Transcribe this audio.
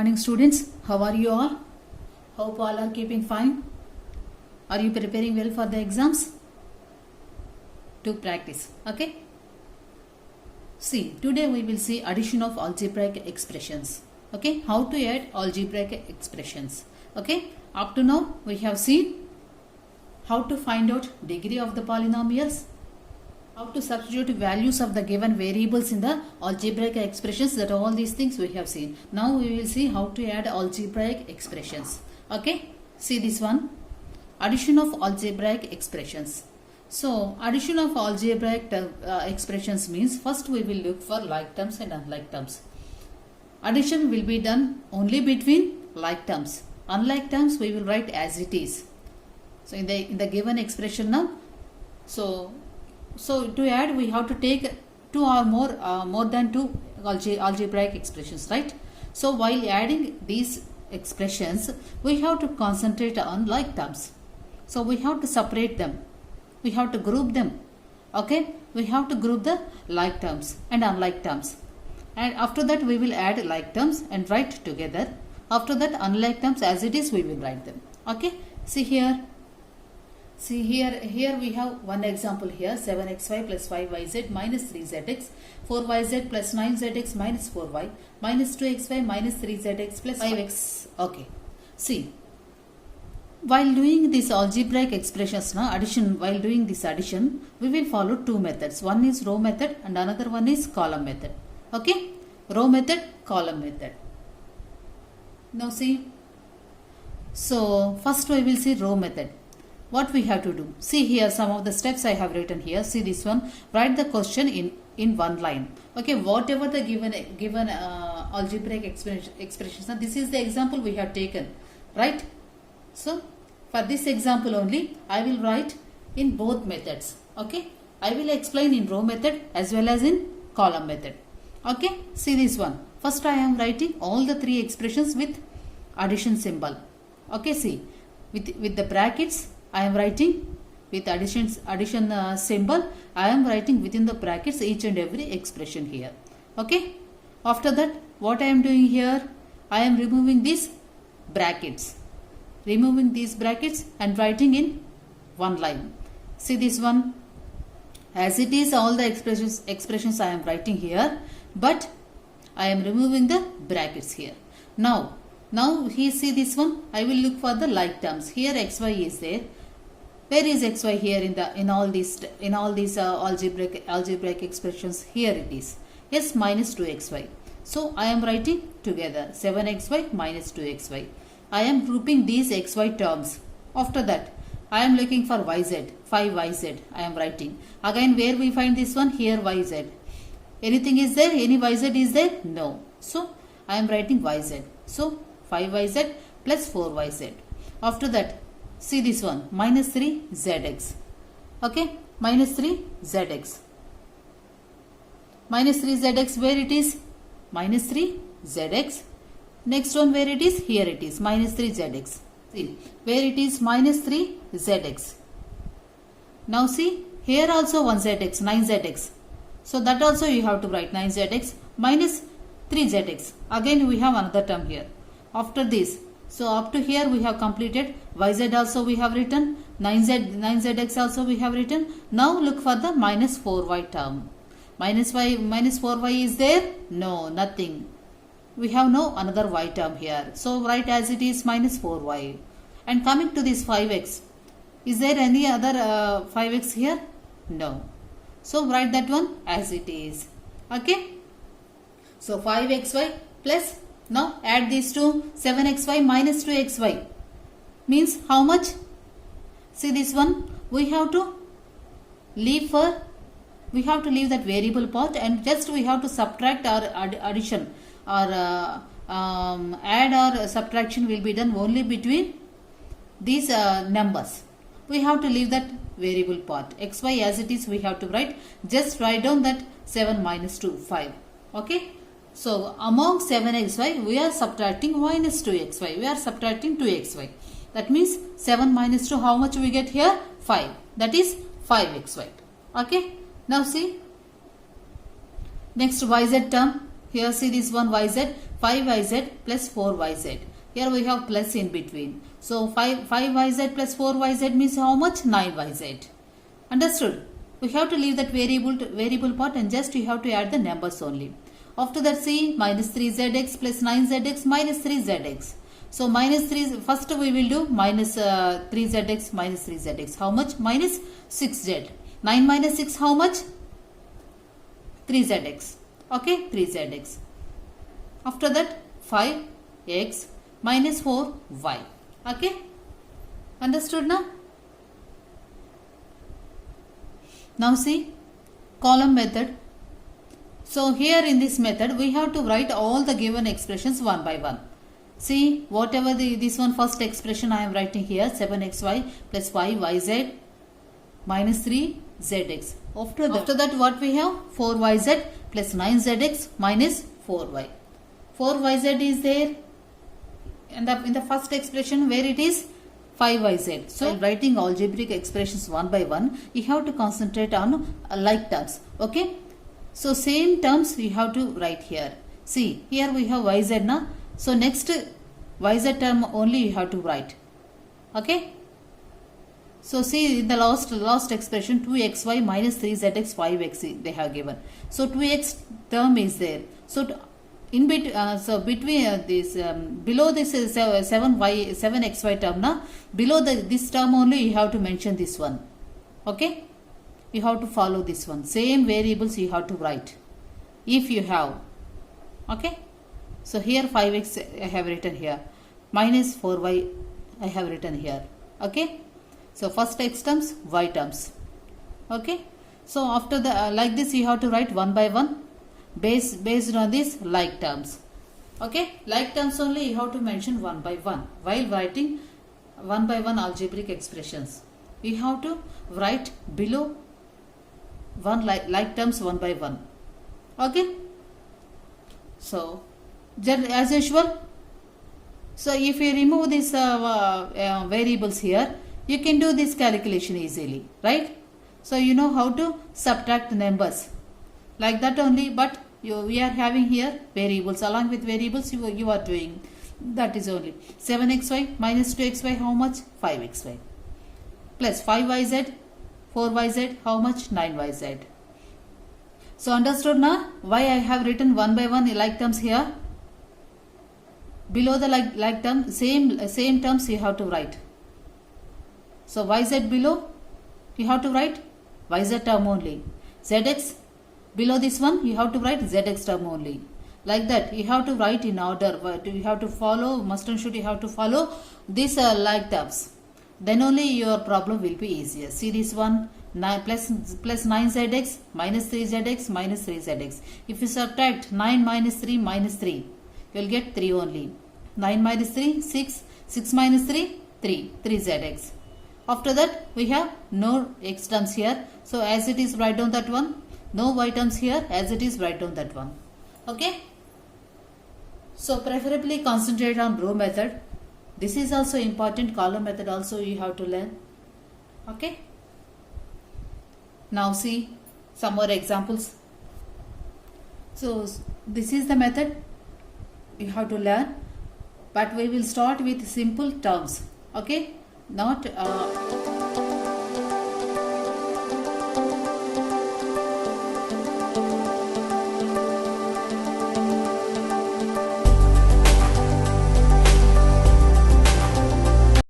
morning students. How are you all? Hope all are keeping fine. Are you preparing well for the exams? To practice. Okay. See, today we will see addition of algebraic expressions. Okay. How to add algebraic expressions. Okay. Up to now we have seen how to find out degree of the polynomials, how to substitute values of the given variables in the algebraic expressions. That all these things we have seen. Now we will see how to add algebraic expressions. Okay, see this one, addition of algebraic expressions. So addition of algebraic expressions means first we will look for like terms and unlike terms. Addition will be done only between like terms. Unlike terms we will write as it is. So in the given expression now, so to add we have to take two or more than two algebraic expressions, right? So while adding these expressions we have to concentrate on like terms. So we have to separate them, we have to group them. Okay, we have to group the like terms and unlike terms, and after that we will add like terms and write together. After that unlike terms as it is we will write them. Okay, see here. See here we have one example here, 7xy plus 5yz minus 3zx, 4yz plus 9zx minus 4y, minus 2xy minus 3zx plus 5x. Okay. See, while doing this algebraic expressions, while doing this addition, we will follow two methods. One is row method and another one is column method. Okay, row method, column method. Now see, so first we will see row method. What we have to do? See here some of the steps I have written here. See this one. Write the question in one line. Okay, whatever the given algebraic expressions. This is the example we have taken, right? So for this example only I will write in both methods. Okay, I will explain in row method as well as in column method. Okay, see this one. First I am writing all the three expressions with addition symbol. Okay, see with the brackets I am writing with addition symbol. I am writing within the brackets each and every expression here. Okay. After that, what I am doing here? I am removing these brackets. Removing these brackets and writing in one line. See this one. As it is, all the expressions I am writing here, but I am removing the brackets here. Now here see this one. I will look for the like terms. Here xy is there. Where is xy here in all these algebraic expressions? Here it is. Yes, minus 2xy. So I am writing together 7xy minus 2xy. I am grouping these xy terms. After that I am looking for yz, 5yz. I am writing. Again where we find this one? Here yz. Anything is there? Any yz is there? No. So I am writing yz. So 5yz plus 4yz. After that see this one, minus 3zx. Okay, minus 3zx. Minus 3zx, where it is? Minus 3zx. Next one, where it is? Here it is, minus 3zx. See, where it is? Minus 3zx. Now see, here also 1zx, 9zx. So that also you have to write 9zx minus 3zx. Again we have another term here. After this, so up to here we have completed. Yz also we have written. 9zx also we have written. Now look for the minus 4y term. Minus 4y is there? No, nothing. We have no another y term here. So write as it is minus 4y. And coming to this 5x. Is there any other 5x here? No. So write that one as it is. Okay. So 5xy plus, now add these two, 7xy minus 2xy means how much? See this one, we have to leave that variable part and just we have to subtract our addition or add or subtraction will be done only between these numbers. We have to leave that variable part. Xy as it is we have to write. Just write down that 7 minus 2, 5. Okay. So among 7xy we are subtracting minus 2xy. We are subtracting 2xy. That means 7 minus 2, how much we get here? 5. That is 5xy. Okay. Now see. Next yz term. Here see this one yz. 5yz plus 4yz. Here we have plus in between. So 5yz plus 4yz means how much? 9yz. Understood? We have to leave that variable part and just you have to add the numbers only. After that, see, minus 3zx plus 9zx minus 3zx. So minus 3, first we will do minus 3zx minus 3zx. How much? Minus 6z. 9 minus 6 how much? 3zx. Okay, 3zx. After that, 5x minus 4y. Okay, understood now? Now see, column method. So here in this method, we have to write all the given expressions one by one. See, whatever this one first expression I am writing here, 7xy plus 5yz minus 3zx. After that what we have? 4yz plus 9zx minus 4y. 4yz is there in the first expression where it is 5yz. So while writing algebraic expressions one by one, you have to concentrate on like terms. Okay. So same terms you have to write here. See, here we have yz na. So next yz term only you have to write. Okay. So see in the last expression 2xy minus 3zx 5x they have given. So 2x term is there. So between this below this 7xy term na, below this term only you have to mention this one. Okay. You have to follow this one. Same variables you have to write if you have. Okay. So here 5x I have written here. Minus 4y I have written here. Okay. So first x terms, y terms. Okay. So after the like this you have to write one by one based on this like terms. Okay. Like terms only you have to mention one by one while writing one by one algebraic expressions. You have to write below one like terms one by one. Okay. So as usual, so if you remove these variables here, you can do this calculation easily, right? So you know how to subtract numbers like that only, but we are having here variables. Along with variables you are doing that is only 7xy minus 2xy how much? 5xy plus 5yz 4yz how much? 9yz. So understood now why I have written one by one like terms here. Below the like term same terms you have to write. So yz below you have to write yz term only. Zx below this one you have to write zx term only. Like that you have to write in order. You have to follow, must and should you have to follow these like terms. Then only your problem will be easier. See this one, plus 9zx minus 3zx minus 3zx. If you subtract 9 minus 3 minus 3, you will get 3 only. 9 minus 3, 6. 6 minus 3, 3. 3zx. After that, we have no x terms here. So as it is, write down that one. No y terms here. As it is, write down that one. Okay. So preferably concentrate on row method. This is also important. Column method also you have to learn. Okay. Now see some more examples. So this is the method you have to learn, but we will start with simple terms. Okay. Not